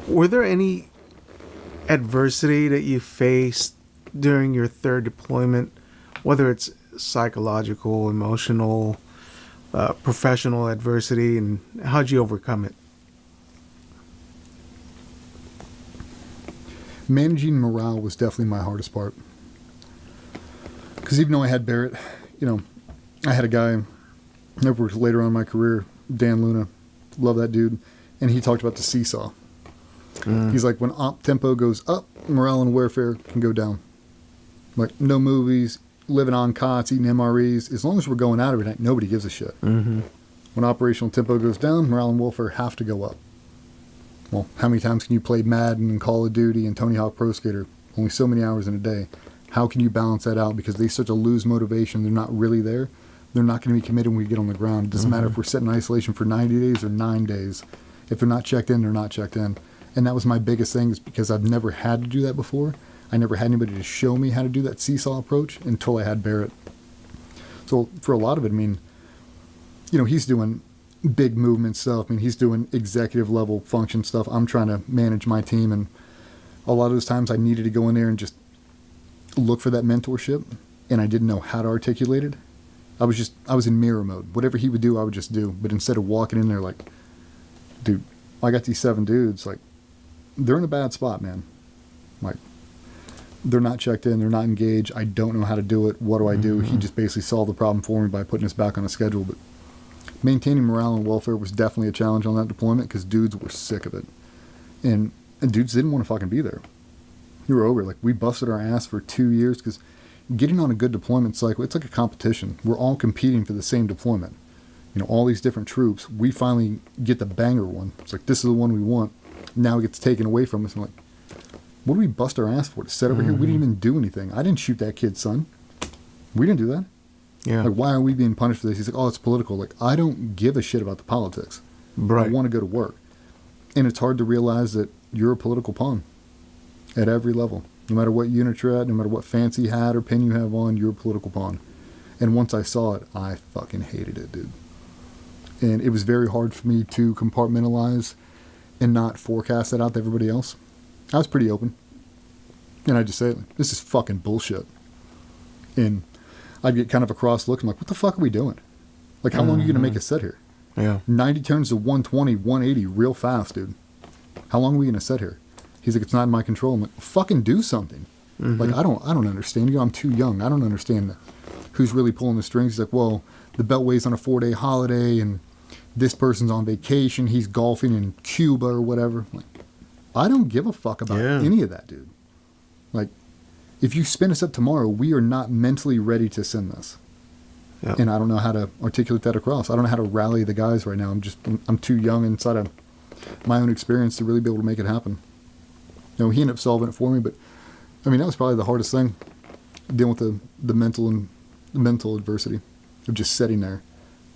Were there any adversity that you faced during your third deployment, whether it's psychological, emotional, professional adversity, and how'd you overcome it? Managing morale was definitely my hardest part. Because even though I had Barrett, I had a guy, I worked later on in my career, Dan Luna, love that dude, and he talked about the seesaw. He's like, when op tempo goes up, morale and warfare can go down. Like, no movies, living on cots, eating MREs. As long as we're going out every night, nobody gives a shit. Mm-hmm. When operational tempo goes down, morale and warfare have to go up. Well, how many times can you play Madden and Call of Duty and Tony Hawk Pro Skater? Only so many hours in a day. How can you balance that out? Because they start to lose motivation. They're not really there. They're not going to be committed when we get on the ground. It doesn't matter if we're set in isolation for 90 days or 9 days. If they're not checked in, they're not checked in. And that was my biggest thing, is because I've never had to do that before. I never had anybody to show me how to do that seesaw approach until I had Barrett. So for a lot of it, I mean, he's doing big movement stuff. I mean, he's doing executive level function stuff. I'm trying to manage my team. And a lot of those times I needed to go in there and just look for that mentorship. And I didn't know how to articulate it. I was in mirror mode. Whatever he would do, I would just do. But instead of walking in there like, dude, I got these 7 dudes, like, they're in a bad spot, man. Like, they're not checked in, they're not engaged. I don't know how to do it. What do I do? He just basically solved the problem for me by putting us back on a schedule. But maintaining morale and welfare was definitely a challenge on that deployment, because dudes were sick of it. And dudes didn't want to fucking be there. You were over. Like, we busted our ass for 2 years, because getting on a good deployment cycle, it's like a competition. We're all competing for the same deployment. All these different troops. We finally get the banger one. It's like, this is the one we want. Now it gets taken away from us. I'm like, what do we bust our ass for? To sit over here? We didn't even do anything. I didn't shoot that kid, son. We didn't do that. Yeah. Like, why are we being punished for this? He's like, oh, it's political. Like, I don't give a shit about the politics. Right. I want to go to work. And it's hard to realize that you're a political pawn at every level. No matter what unit you're at, no matter what fancy hat or pin you have on, you're a political pawn. And once I saw it, I fucking hated it, dude. And it was very hard for me to compartmentalize and not forecast that out to everybody else. I was pretty open. And I just said, this is fucking bullshit. And I'd get kind of a cross look. I'm like, what the fuck are we doing? Like, how long are you going to make us sit here? Yeah. 90 turns to 120, 180 real fast, dude. How long are we going to sit here? He's like, it's not in my control. I'm like, fucking do something. Like, I don't understand. I'm too young. I don't understand who's really pulling the strings. He's like, well, the Beltway's on a 4-day holiday, and this person's on vacation. He's golfing in Cuba or whatever. I'm like, I don't give a fuck about any of that, dude. Like, if you spin us up tomorrow, we are not mentally ready to send this. Yep. And I don't know how to articulate that across. I don't know how to rally the guys right now. I'm too young inside of my own experience to really be able to make it happen. He ended up solving it for me, but I mean, that was probably the hardest thing, dealing with the mental adversity of just sitting there,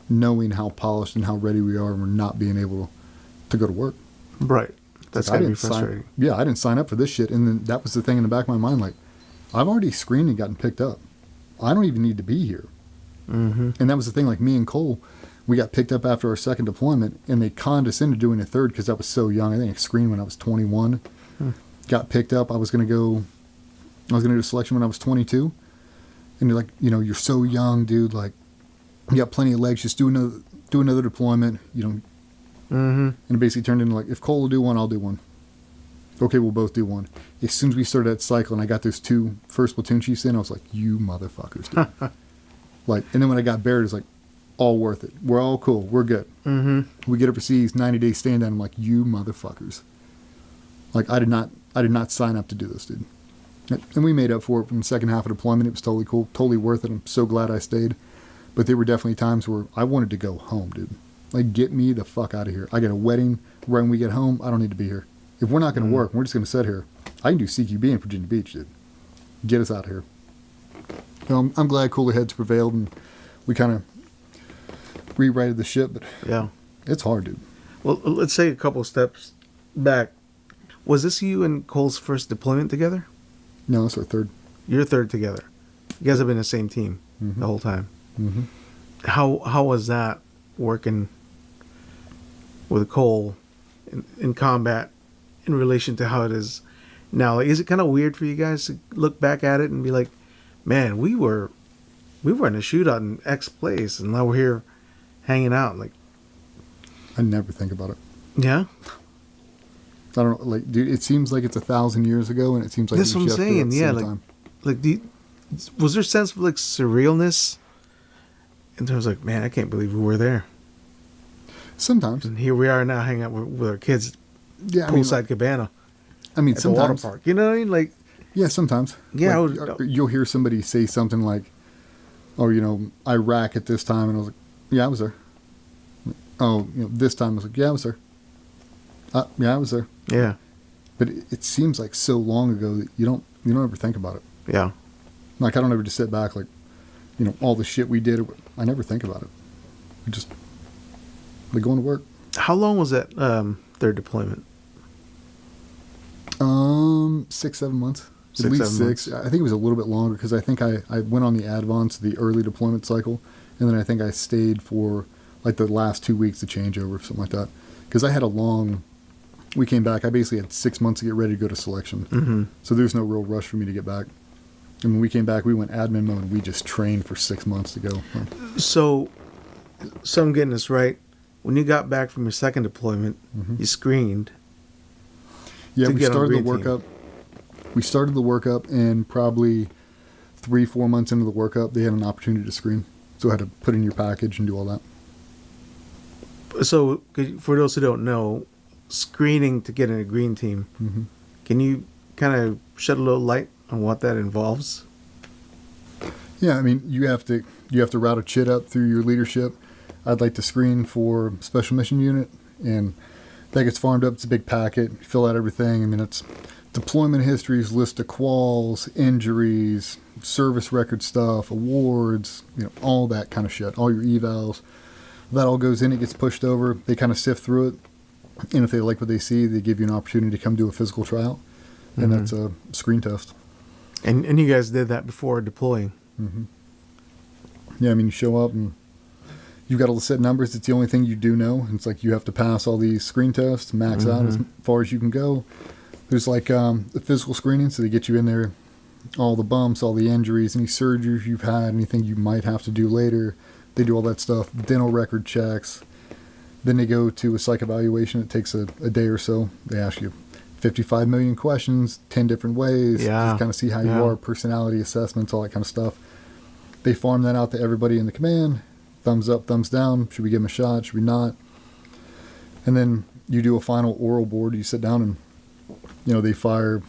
knowing how polished and how ready we are, and we're not being able to go to work. Right. That's gotta be frustrating. I didn't sign up for this shit. And then that was the thing in the back of my mind, like, I've already screened and gotten picked up. I don't even need to be here. And that was the thing, like, me and Cole, we got picked up after our second deployment, and they condescended doing a third because I was so young. I think I screened when I was 21. Got picked up. I was going to do selection when I was 22. And they're like, you're so young, dude. Like, you got plenty of legs. Just do another deployment. And it basically turned into like, if Cole will do one, I'll do one. Okay, we'll both do one. As soon as we started that cycle and I got those 2 first platoon chiefs in, I was like, you motherfuckers, dude. Like, and then when I got Barrett, it's like, all worth it. We're all cool. We're good. We get overseas, 90-day stand down. I'm like, you motherfuckers. Like, I did not sign up to do this, dude. And we made up for it from the second half of deployment. It was totally cool, totally worth it. I'm so glad I stayed. But there were definitely times where I wanted to go home, dude. Like, get me the fuck out of here. I got a wedding right when we get home. I don't need to be here. If we're not going to work, we're just going to sit here. I can do CQB in Virginia Beach, dude. Get us out of here. I'm glad cooler heads prevailed, and we kind of rewrited the ship, but yeah, it's hard, dude. Well, let's say a couple steps back. Was this you and Cole's first deployment together? No, it's our third. Your third together. You guys have been the same team the whole time. How was that working with Cole in combat in relation to how it is now? Like, is it kind of weird for you guys to look back at it and be like, man, we were in a shootout in X place, and now we're here hanging out? Like, I never think about it. yeah, I don't know, like, dude, it seems like it's 1,000 years ago, and it seems like that's it what was I'm yesterday saying. at the Yeah, same like, time. was there a sense of like surrealness in terms of like, man, I can't believe we were there, Sometimes, and here we are now hanging out with our kids yeah. I mean, poolside cabana I mean, at the water sometimes, park. You know what I mean? Like, yeah, sometimes. yeah, Like, you'll hear somebody say something like, "Oh, Iraq at this time," and I was like, "Yeah, I was there." Oh, this time I was like, "Yeah, I was there." Yeah, I was there. yeah, But it seems like so long ago that you don't ever think about it. yeah. Like, I don't ever just sit back like, all the shit we did. I never think about it. We just like going to work. How long was that third deployment? 6, 7 months. At 6, least 7 six. months. I think it was a little bit longer because I think I went on the advance, the early deployment cycle, and then I think I stayed for like the last 2 weeks of changeover, something like that. Because I had we came back. I basically had 6 months to get ready to go to selection. Mm-hmm. So there's no real rush for me to get back. And when we came back, we went admin mode. We just trained for 6 months to go. So I'm getting this right. When you got back from your second deployment, you screened. Yeah, to we get on started the green team. workup. We started the workup, and probably 3-4 months into the workup, they had an opportunity to screen. So I had to put in your package and do all that. So for those who don't know, screening to get in a green team, Mm-hmm. can you kind of shed a little light on what that involves? Yeah, I mean, you have to route a chit up through your leadership. I'd like to screen for special mission unit, and that gets farmed up. It's a big packet. You fill out everything. I mean, it's deployment histories, list of quals, injuries, service record stuff, awards, all that kind of shit, all your evals. That all goes in. It gets pushed over. They kind of sift through it, and if they like what they see, they give you an opportunity to come do a physical tryout, and that's a screen test. And you guys did that before deploying. Mm-hmm. Yeah, I mean, you show up and you've got all the set numbers. It's the only thing you do know. It's like you have to pass all these screen tests, max out as far as you can go. There's like the physical screening, so they get you in there, all the bumps, all the injuries, any surgeries you've had, anything you might have to do later. They do all that stuff, dental record checks. Then they go to a psych evaluation. It takes a day or so. They ask you 55 million questions, 10 different ways. Yeah. Just kind of see how you are, personality assessments, all that kind of stuff. They farm that out to everybody in the command. Thumbs up, thumbs down. Should we give them a shot? Should we not? And then you do a final oral board. You sit down and, they fire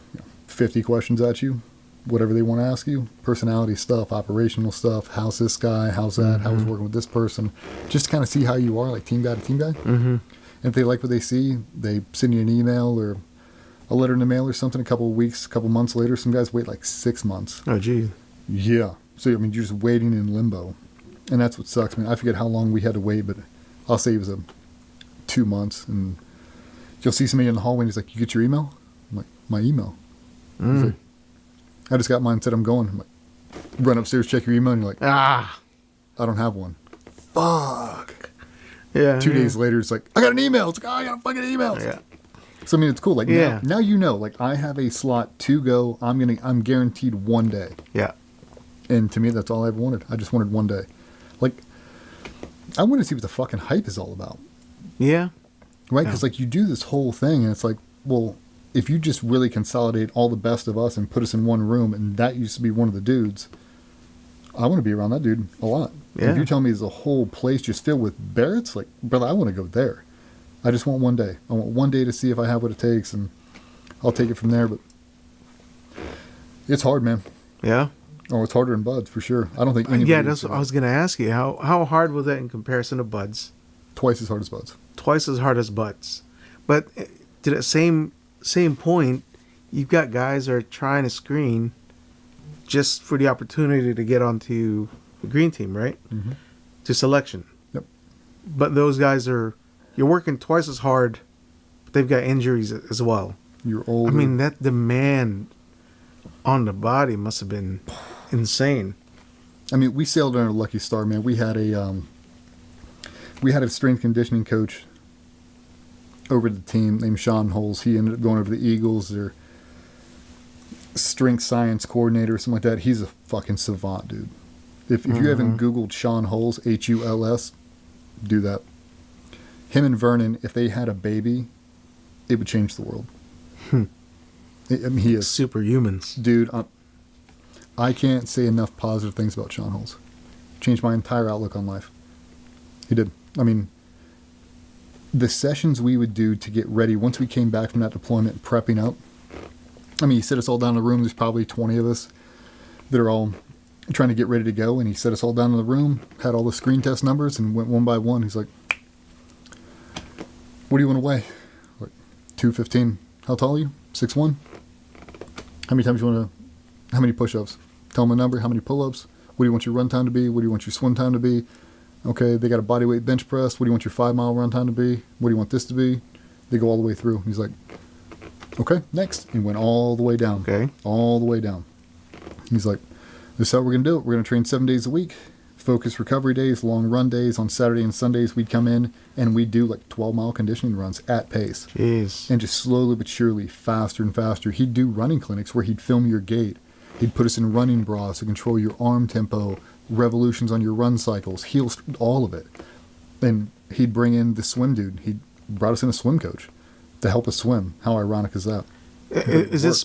50 questions at you, whatever they want to ask you. Personality stuff, operational stuff. How's this guy? How's that? How was working with this person? Just to kind of see how you are, like team guy to team guy. Mm-hmm. And if they like what they see, they send you an email or a letter in the mail or something a couple of weeks, a couple months later. Some guys wait like 6 months. Oh, geez. Yeah. So, I mean, you're just waiting in limbo. And that's what sucks. I mean, I forget how long we had to wait, but I'll say it was 2 months. And you'll see somebody in the hallway and he's like, "You get your email?" I'm like, "My email?" He's like, "I just got mine, said I'm going." I'm like, "Run upstairs, check your email." And you're like, Ah. "I don't have one." Fuck. Yeah. 2 days later, it's like, "I got an email." It's like, "Oh, I got a fucking email." Yeah. So, I mean, it's cool. Like, Yeah. now like, I have a slot to go. I'm guaranteed 1 day. Yeah. And to me, that's all I ever wanted. I just wanted 1 day. Like, I want to see what the fucking hype is all about. Yeah. Right? Yeah. Because, like, you do this whole thing, and it's like, well, if you just really consolidate all the best of us and put us in one room, and that used to be one of the dudes, I want to be around that dude a lot. Yeah. If you tell me there's a whole place just filled with Barretts, like, brother, I want to go there. I just want 1 day. I want 1 day to see if I have what it takes, and I'll take it from there. But it's hard, man. Yeah. Oh, it's harder than Buds, for sure. I don't think anybody... Yeah, that's what I was going to ask you. How hard was that in comparison to Buds? Twice as hard as Buds. Twice as hard as Buds. But to that same point, you've got guys that are trying to screen just for the opportunity to get onto the green team, right? Mm-hmm. To selection. Yep. But those guys you're working twice as hard, but they've got injuries as well. You're older. I mean, that demand on the body must have been insane. I mean, we sailed under a lucky star, man. We had a strength conditioning coach over to the team named Sean Holes. He ended up going over to the Eagles. Their strength science coordinator or something like that. He's a fucking savant, dude. If you haven't Googled Sean Holes, Huls, do that. Him and Vernon, if they had a baby, it would change the world. I mean, he is. Superhumans. Dude, I can't say enough positive things about Sean Holes. Changed my entire outlook on life. He did. I mean, the sessions we would do to get ready once we came back from that deployment, prepping up. I mean, he set us all down in the room. There's probably 20 of us that are all trying to get ready to go. And he set us all down in the room, had all the screen test numbers, and went one by one. He's like, what do you want to weigh? Like, 215. How tall are you? 6'1"? How many times you want to, how many push-ups? Tell him a number. How many pull-ups? What do you want your run time to be? What do you want your swim time to be? Okay, they got a body weight bench press. What do you want your 5-mile run time to be? What do you want this to be? They go all the way through. He's like, okay, next. And went all the way down. Okay. All the way down. He's like, this is how we're going to do it. We're going to train 7 days a week. Focus recovery days, long run days. On Saturday and Sundays, we'd come in and we'd do like 12-mile conditioning runs at pace. Jeez. And just slowly but surely, faster and faster. He'd do running clinics where he'd film your gait. He'd put us in running bras to control your arm tempo, revolutions on your run cycles, heels, all of it. And he'd bring in the swim dude. He brought us in a swim coach to help us swim. How ironic is that? Is this